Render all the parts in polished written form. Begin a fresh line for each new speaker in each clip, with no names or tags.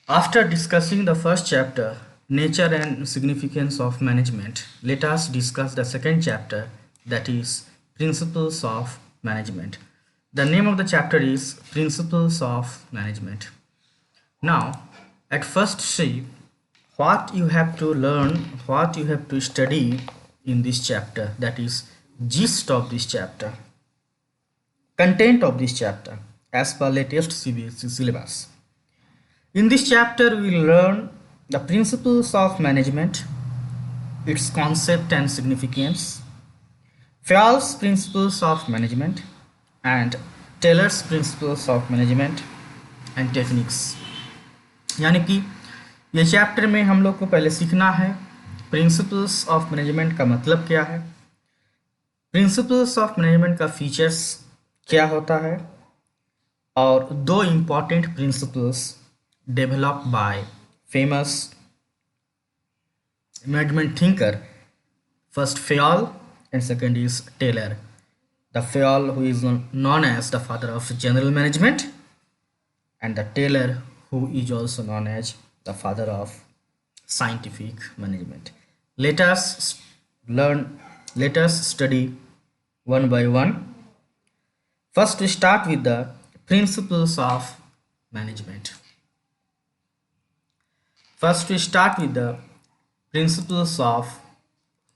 After discussing the first chapter, Nature and Significance of Management, let us discuss the second chapter, that is Principles of Management. The name of the chapter is Principles of Management. Now, at first see what you have to learn, what you have to study in this chapter, that is gist of this chapter, content of this chapter as per latest CBSE syllabus. In this chapter, we will learn the principles of management, its concept and significance, Fayol's principles of management, and Taylor's principles of management and techniques. यानी कि ये chapter में हम लोग को पहले सीखना है प्रिंसिपल्स ऑफ मैनेजमेंट का मतलब क्या है, प्रिंसिपल्स ऑफ मैनेजमेंट का फीचर्स क्या होता है, और दो important principles developed by famous management thinker, first Fayol and second is Taylor. The Fayol, who is known as the father of general management, and the Taylor, who is also known as the father of scientific management. Let us study one by one. First, we start with the principles of management. First, we start with the principles of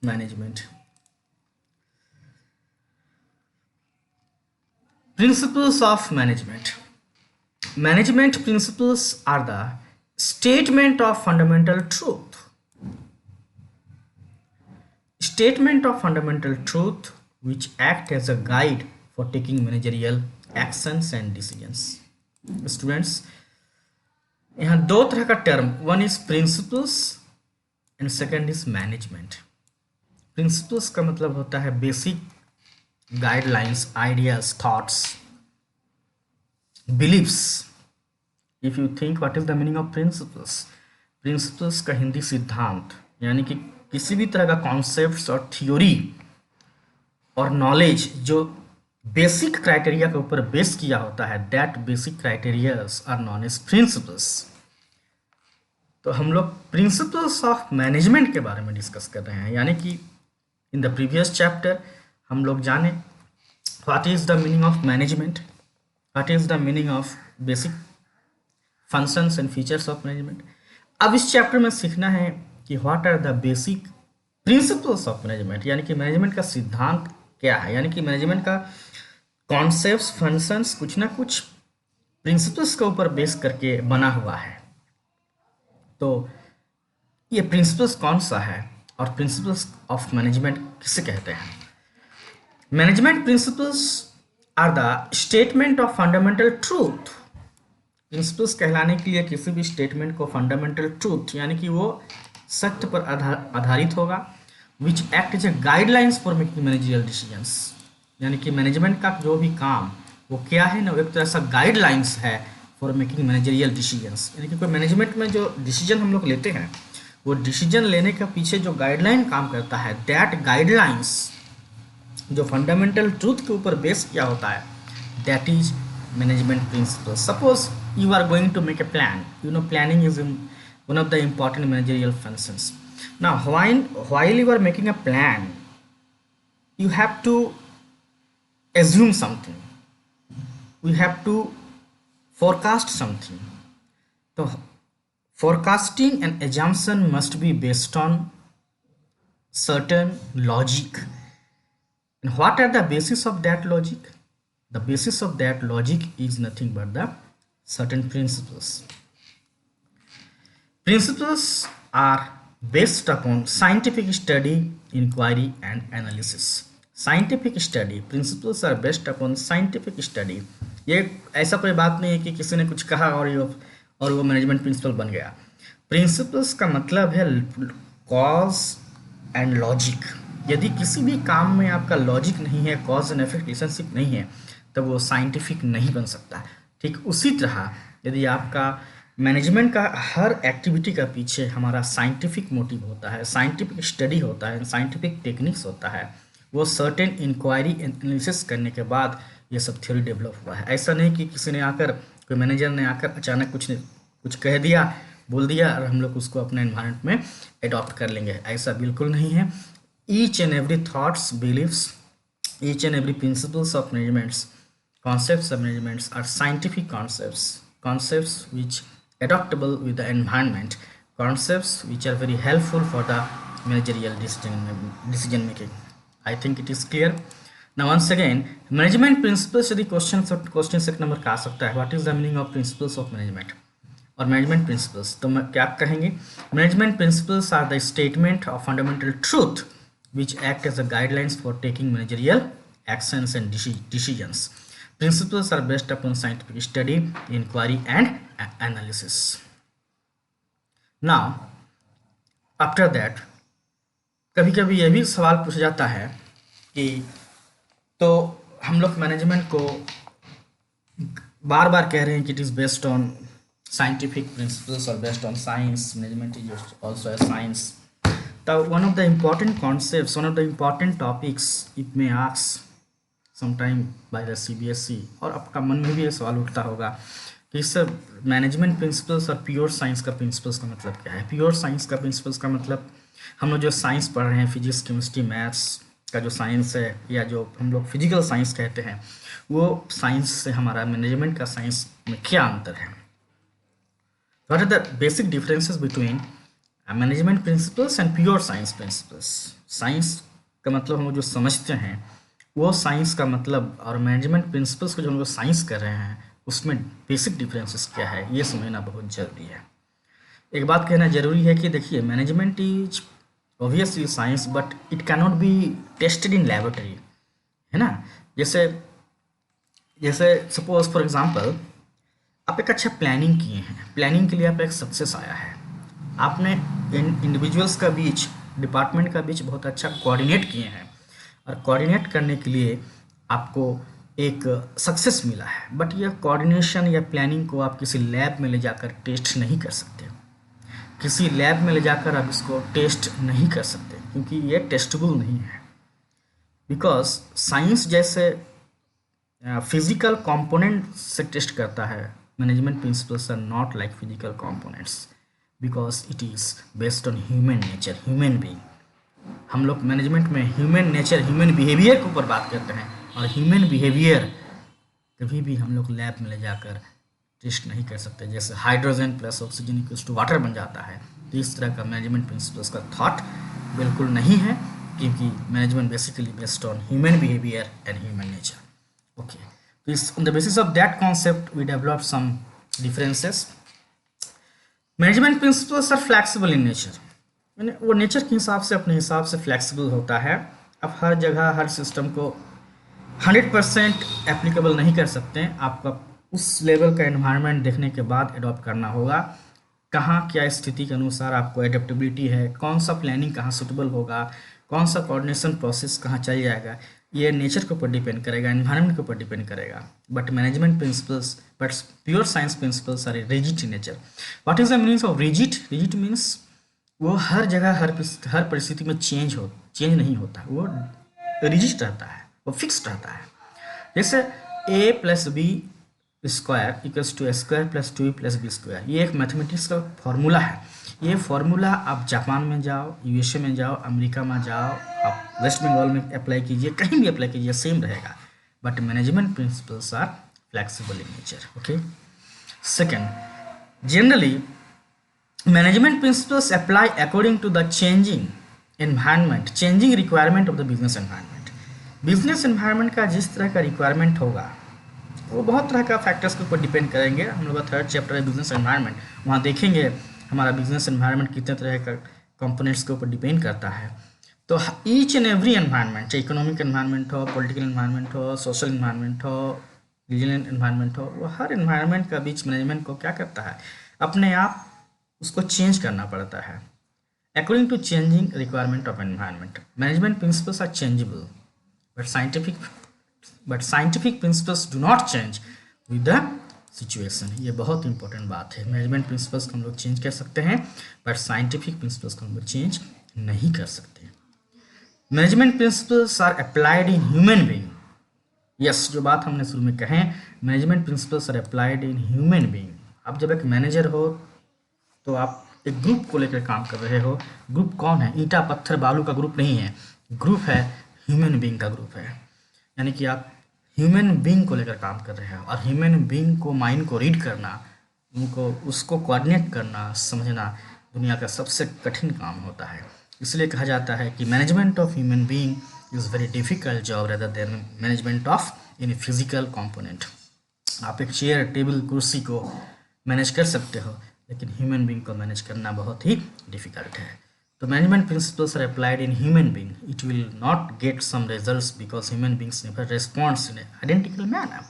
management. Principles of management. Management principles are the statement of fundamental truth. Statement of fundamental truth which act as a guide for taking managerial actions and decisions. Students, यहाँ दो तरह का term, one is principles and second is management. Principles का मतलब होता है basic guidelines, ideas, thoughts, believes. If you think what is the meaning of principles, principles का हिंदी सिद्धांत, यानी कि किसी भी तरह का कॉन्सेप्ट्स और थ्योरी और नॉलेज जो बेसिक क्राइटेरिया के ऊपर बेस किया होता है, that basic criterias are known as principles. तो हम लोग प्रिंसिपल्स ऑफ मैनेजमेंट के बारे में डिस्कस कर रहे हैं, यानी कि इन द प्रीवियस चैप्टर हम लोग जाने what is the meaning of management, what is the meaning of basic functions and features of management. अब इस चैप्टर में सीखना है कि what are the basic principles of management, यानी कि मैनेजमेंट का सिद्धांत क्या है, यानी कि मैनेजमेंट का कॉन्सेप्ट्स, फंक्शंस कुछ ना कुछ प्रिंसिपल्स के ऊपर बेस करके बना हुआ है. तो ये प्रिंसिपल्स कौन सा है और प्रिंसिपल्स ऑफ मैनेजमेंट किसे कहते हैं? Management principles are the statement of fundamental truth. Principles कहलाने के लिए किसी भी स्टेटमेंट को फंडामेंटल ट्रूथ, यानी कि वो सत्य पर आधारित होगा, which act as a guidelines for making managerial decisions. यानी कि मैनेजमेंट का जो भी काम वो क्या है ना, एक तरह सा गाइडलाइंस है फॉर मेकिंग मैनेजरियल डिसीजंस. यानी कि कोई मैनेजमेंट में जो डिसीजन हम लोग लेते हैं, वो डिसीजन लेने के पीछे जो गाइडलाइन काम करता है, दैट गाइडलाइंस जो फंडामेंटल ट्रूथ के ऊपर बेस किया होता है, that is management principle. Suppose you are going to make a plan. You know, planning is one of the important managerial functions. Now, while you are making a plan, you have to assume something. You have to forecast something. So, forecasting and assumption must be based on certain logic. And what are the basis of that logic? The basis of that logic is nothing but the certain principles. Principles are based upon scientific study, inquiry and analysis. Scientific study, principles are based upon scientific study. ये ऐसा कोई बात नहीं है कि किसी ने कुछ कहा और वो मैनेजमेंट प्रिंसिपल बन गया. प्रिंसिपल्स का मतलब है कॉज एंड लॉजिक. यदि किसी भी काम में आपका लॉजिक नहीं है, कॉज एंड इफेक्ट रिलेशनशिप नहीं है, तब वो साइंटिफिक नहीं बन सकता. ठीक उसी तरह यदि आपका मैनेजमेंट का हर एक्टिविटी का पीछे हमारा साइंटिफिक मोटिव होता है, साइंटिफिक स्टडी होता है, साइंटिफिक टेक्निक्स होता है, वो सर्टेन इंक्वायरी एनालिसिस करने के बाद ये सब थ्योरी डेवलप हुआ है. ऐसा नहीं कि किसी ने आकर, कोई मैनेजर ने आकर अचानक कुछ कुछ कह दिया, बोल दिया और हम लोग उसको अपने एनवायरनमेंट में अडॉप्ट कर लेंगे, ऐसा बिल्कुल नहीं है। Each and every thoughts, believes, each and every principles of measurements, concepts of measurements are scientific concepts which adaptable with the environment, concepts which are very helpful for the managerial decision making. I think it is clear. Now once again, management principles यदि question से एक number का आ सकता है, what is the meaning of principles of management और management principles, तो क्या आप कहेंगे? Management principles are the statement of fundamental truth which act as a guidelines for taking managerial actions and decisions. Principles are based upon scientific study, inquiry and analysis. Now, after that, कभी कभी यह भी सवाल पूछा जाता है कि तो हम लोग मैनेजमेंट को बार बार कह रहे हैं कि it is based on scientific principles और based on science, management is also a science. One of the important concepts, one of the important topics it may ask sometime by the CBSE, और आपका मन में भी ये सवाल उठता होगा कि सर मैनेजमेंट प्रिंसिपल्स और प्योर साइंस का प्रिंसिपल्स का मतलब क्या है? प्योर साइंस का प्रिंसिपल्स का मतलब हम लोग जो साइंस पढ़ रहे हैं, फिजिक्स, केमिस्ट्री, मैथ्स का जो साइंस है या जो हम लोग फिजिकल साइंस कहते हैं, वो साइंस से हमारा मैनेजमेंट का साइंस में क्या अंतर है? What are the basic differences between management principles and pure science principles? Science का मतलब हम लोग जो समझते हैं वो साइंस का मतलब, और मैनेजमेंट प्रिंसिपल्स को जो हम लोग साइंस कर रहे हैं उसमें बेसिक डिफरेंसेस क्या है, ये समझना बहुत ज़रूरी है. एक बात कहना ज़रूरी है कि देखिए, management is obviously science but it can not be tested in laboratory, है ना. जैसे जैसे सपोज फॉर एग्जांपल आप एक अच्छा प्लानिंग किए हैं, प्लानिंग के लिए आप एक सक्सेस आया है, आपने इंडिविजुअल्स का बीच, डिपार्टमेंट का बीच बहुत अच्छा कोऑर्डिनेट किए हैं और कोऑर्डिनेट करने के लिए आपको एक सक्सेस मिला है. बट यह कोऑर्डिनेशन या प्लानिंग को आप किसी लैब में ले जाकर टेस्ट नहीं कर सकते, किसी लैब में ले जाकर आप इसको टेस्ट नहीं कर सकते क्योंकि ये टेस्टेबल नहीं है. बिकॉज साइंस जैसे फिजिकल कंपोनेंट से टेस्ट करता है, management principles are not like physical components because it is based on human nature, human being. हम लोग मैनेजमेंट में ह्यूमन नेचर, ह्यूमन बिहेवियर के ऊपर बात करते हैं और ह्यूमन बिहेवियर कभी भी हम लोग लैब में ले जाकर टेस्ट नहीं कर सकते. जैसे hydrogen plus oxygen equals to water बन जाता है, तो इस तरह का मैनेजमेंट प्रिंसिपल्स का थॉट बिल्कुल नहीं है क्योंकि management basically based on human behaviour and human nature. Okay, तो इस on the basis of that concept we develop some differences. Management principles are flexible in nature, यानी वो नेचर के हिसाब से अपने हिसाब से फ्लैक्सिबल होता है. आप हर जगह हर सिस्टम को 100% एप्लीकेबल नहीं कर सकते हैं, आपका उस लेवल का एनवायरनमेंट देखने के बाद अडॉप्ट करना होगा. कहाँ क्या स्थिति के अनुसार आपको एडेप्टेबिलिटी है, कौन सा प्लानिंग कहाँ सूटेबल होगा, कौन सा कोऑर्डिनेशन प्रोसेस कहाँ चल जाएगा, ये नेचर के ऊपर डिपेंड करेगा, एनवायरनमेंट के ऊपर डिपेंड करेगा. But management principles, but pure science principles are rigid in nature. What is the meaning of rigid? Rigid means वो हर जगह हर परिस्थिति में चेंज नहीं होता, वो रिजिड रहता है, वो फिक्स रहता है. जैसे a plus b square equals to square plus 2b plus b square, ये एक मैथमेटिक्स का फॉर्मूला है. ये फॉर्मूला आप जापान में जाओ, यूएसए में जाओ, अमेरिका में जाओ, आप वेस्ट बंगाल में अप्लाई कीजिए, कहीं भी अप्लाई कीजिए, सेम रहेगा. But management principles are flexible in nature. Okay. Second, generally management principles apply according to the changing environment, changing requirement of the business environment. Business environment का जिस तरह का रिक्वायरमेंट होगा वो बहुत तरह का फैक्टर्स के ऊपर डिपेंड करेंगे. हम लोग का थर्ड चैप्टर है बिजनेस एनवायरनमेंट, वहाँ देखेंगे हमारा बिजनेस एनवायरनमेंट कितने तरह का कंपोनेंट्स के ऊपर डिपेंड करता है. तो ईच एंड एवरी एनवायरनमेंट, चाहे इकोनॉमिक एनवायरनमेंट हो, पॉलिटिकल एनवायरनमेंट हो, सोशल एनवायरनमेंट हो, रीजनल एनवायरनमेंट हो, वो हर एनवायरनमेंट का बीच मैनेजमेंट को क्या करता है, अपने आप उसको चेंज करना पड़ता है according to changing requirement of environment. Management principles are changeable but scientific principles do not change with the situation. ये बहुत इंपॉर्टेंट बात है. मैनेजमेंट प्रिंसिपल्स को हम लोग चेंज कर सकते हैं बट साइंटिफिक प्रिंसिपल्स को हम लोग चेंज नहीं कर सकते. Management principles are applied in human being. Yes, जो बात हमने शुरू में कहें, management principles are applied in human being. आप जब एक मैनेजर हो तो आप एक ग्रुप को लेकर काम कर रहे हो। ग्रुप कौन है? ईंटा पत्थर बालू का ग्रुप नहीं है, ग्रुप है ह्यूमन बीइंग का ग्रुप है। यानी कि आप ह्यूमन बीइंग को लेकर काम कर रहे हो, और ह्यूमन बीइंग को माइंड को रीड करना, उनको उसको कोऑर्डिनेट करना, समझना दुनिया का सबसे कठिन काम होता है। इसलिए कहा जाता है कि management of human being is very difficult job rather than management of any physical component. आप एक चेयर टेबल कुर्सी को मैनेज कर सकते हो, लेकिन ह्यूमन बीइंग को मैनेज करना बहुत ही डिफिकल्ट है। तो management principles are applied in human being, it will not get some results because human beings never responds in identical manner.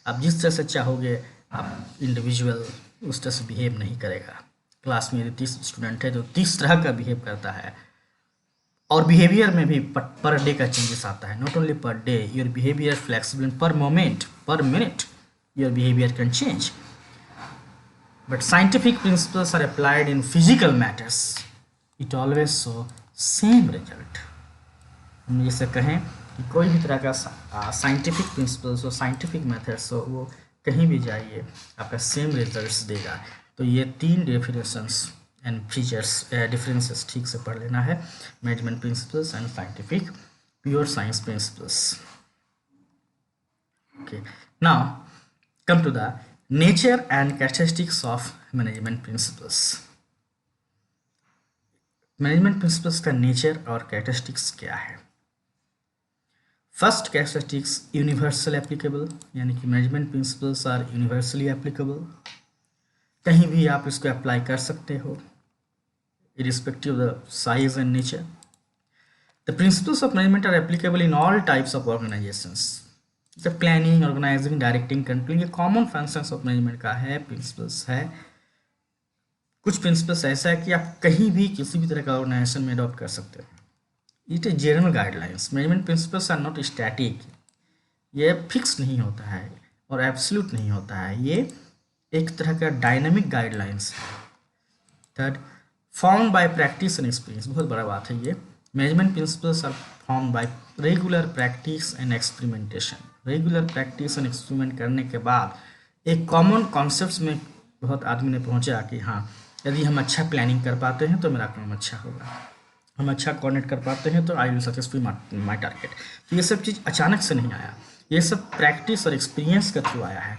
आप जिस तरह से चाहोगे आप इंडिविजुअल उस तरह से बिहेव नहीं करेगा। क्लास में यदि 30 स्टूडेंट है तो 30 तरह का बिहेव करता है, और बिहेवियर में भी पर डे का चेंजेस आता है। Not only per day, your behaviour flexible, per moment, per minute your behaviour can change. But scientific principles are applied in physical matters. It always show same result. हम जैसे कहें कि कोई भी तरह का साइंटिफिक प्रिंसिपल्स हो, साइंटिफिक मेथड्स हो, वो कहीं भी जाइए आपका सेम रिजल्ट्स देगा। तो ये 3 डेफिनेशंस एंड फीचर्स डिफरेंसेस ठीक से पढ़ लेना है। Management principles and scientific pure science principles. Okay, now come to the nature and characteristics of management principles. Management principles का नेचर और कैरेक्टरिस्टिक्स क्या है? फर्स्ट कैरेक्टरिस्टिक्स यूनिवर्सल एप्लीकेबल, यानी कि management principles are universally applicable. कहीं भी आप इसको अप्लाई कर सकते हो irrespective of the size and nature. The principles of management are applicable in all types of organizations. The planning, organizing, directing, controlling, ये कॉमन फंक्शंस ऑफ मैनेजमेंट का है, प्रिंसिपल्स है। कुछ प्रिंसिपल्स ऐसा है कि आप कहीं भी किसी भी तरह का ऑर्गेनाइजेशन में अडॉप्ट कर सकते हो। It is general guidelines. Management principles are not static, ये फिक्स नहीं होता है और एब्सोल्यूट नहीं होता है, ये एक तरह का डायनामिक गाइडलाइंस है। Third, form by practice and experience, बहुत बड़ा बात है ये। Management principles are form by regular practice and experimentation. Regular practice and experiment करने के बाद एक कॉमन कॉन्सेप्ट्स में बहुत आदमी ने पहुंचा कि हाँ, यदि हम अच्छा प्लानिंग कर पाते हैं तो मेरा काम अच्छा होगा, हम अच्छा कोऑर्डिनेट कर पाते हैं तो I will successful my target. तो ये सब चीज़ अचानक से नहीं आया, ये सब प्रैक्टिस और एक्सपीरियंस के थ्रू आया है।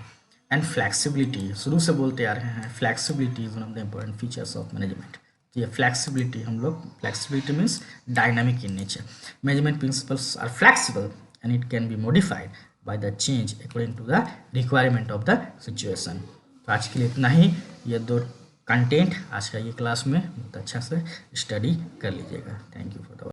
एंड फ्लैक्सिबिलिटी, शुरू से बोलते आ रहे हैं, flexibility is one of the important features of management. तो ये फ्लैक्सिबिलिटी, हम लोग flexibility means dynamic in nature. Management principles are flexible and it can be modified by the change according to the requirement of the situation. तो आज के लिए इतना ही। ये 2 कंटेंट आज का ये क्लास में बहुत अच्छा से स्टडी कर लीजिएगा। Thank you for the